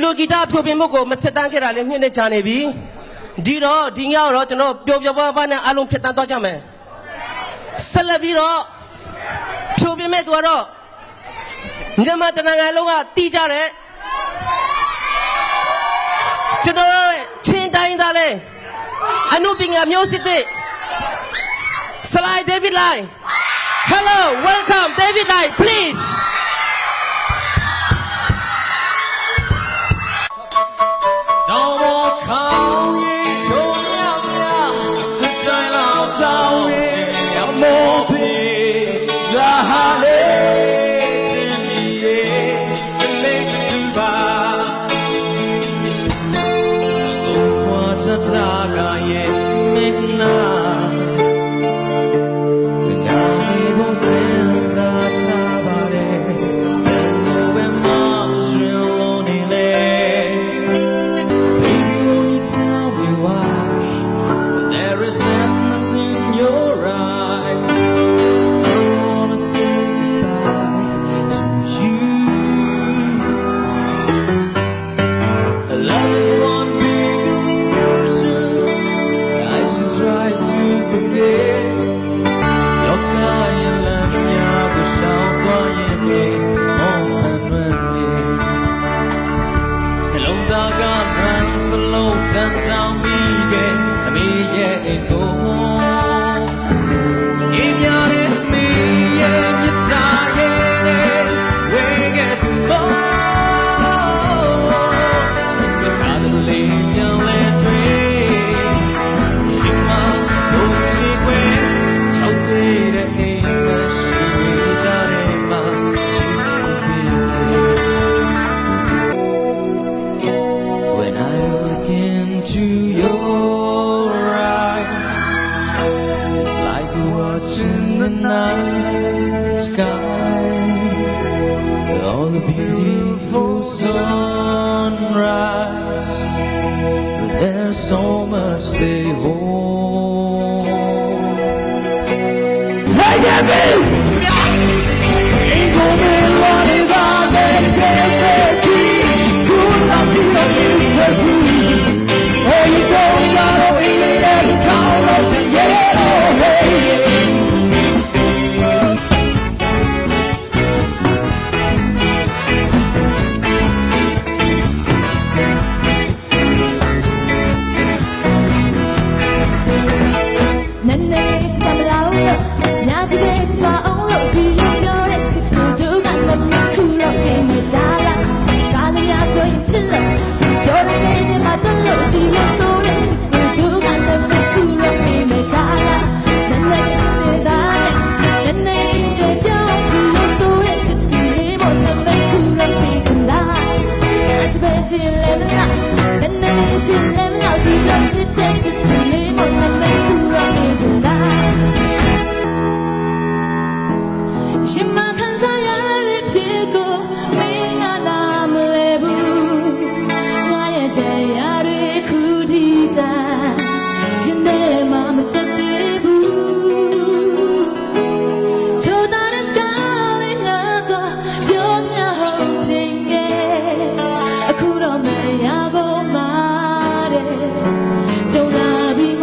လိုဂီတဖြိုပြင်မှုကိုမဖြတ်တန်းခဲ့တာလည်းနှစ်နဲ့ကြာနေပြီဒီတော့ဒီညတော့ကျွန်တော်ပျော်ပျော်ပါးပါးနဲ့အားလုံးဖြတ်တန်းသွားကြမယ်ဆက်လက်ပြီးတော့ဖြိုပြင်မဲ့သူကတော့မြန်မာတနင်္ဂနွေလုံးကတီးကြတယ်ကျွန်တော်ရဲ့ချင်းတိုင်းသားလဲအနုပညာမျိုးစစ်တဲ့Slide David Lai. Hello, welcome David Lai, please. So much they hold. Hey, David! Ain't gonna be one if I'm baby. Cool enough to love you, that's me. Hey, you don't gotta wait and call up the yellow. Hey. Don't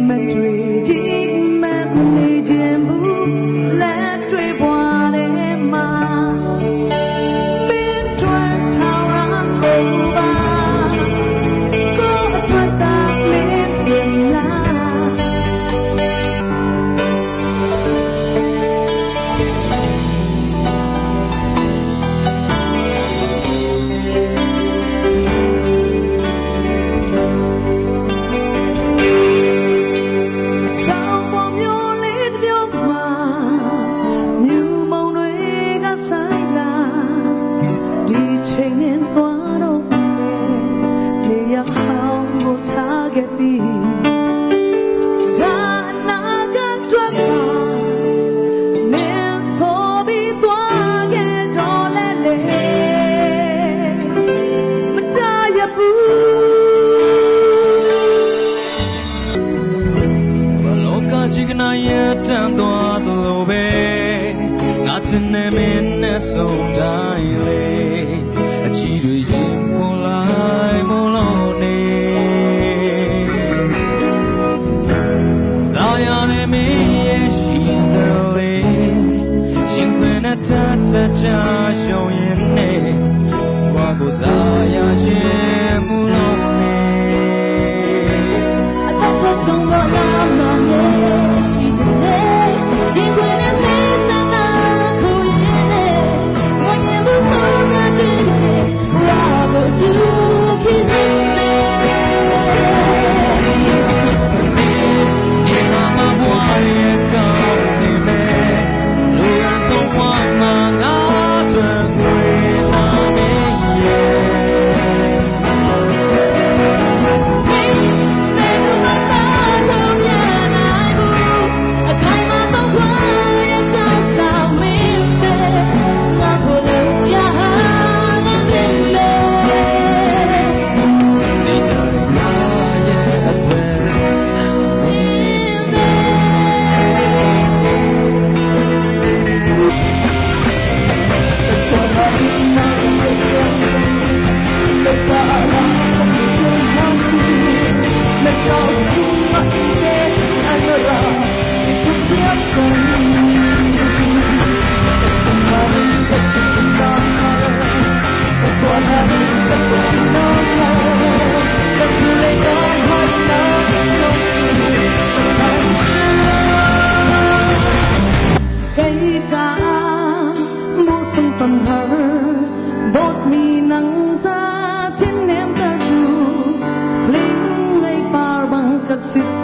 မတွေ့ကြီးမမနေခြင်းဘူးလက်တွေ့ပွားတယ်မှာမင်းထွက်ထားရကိုပါကိုအတွက်သာမင်းချင်လားတန်သွားသလိုပဲငါတင်နေမင်းနဲ့ဆုံးတိုင်းလေအချီတွေရင်ပေါ်လိုက်မလို့နေသာယာနေမင်းရဲ့ရှိတယ်လေရှင်ခွင်နဲ့တတ်ချာရှုံရင်နေဘာကိုသာယာခြင်းမလို့နေအသက်ဆုံးတော့မမရဲ့ရှိတယ်ဒီကွန်းနဲ့မေးစနာကိုရင်နဲ့ဝမ်းမြေမှုဆုံးရတဲ့ဘာကိုသူခိစနေဒီမှာမဘွားရဲ့ကောင်းနေမယ်လူရဆုံးဝမ်းမှာငါတဲ့ကိုလာမင်းရဲ့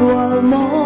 Sual mo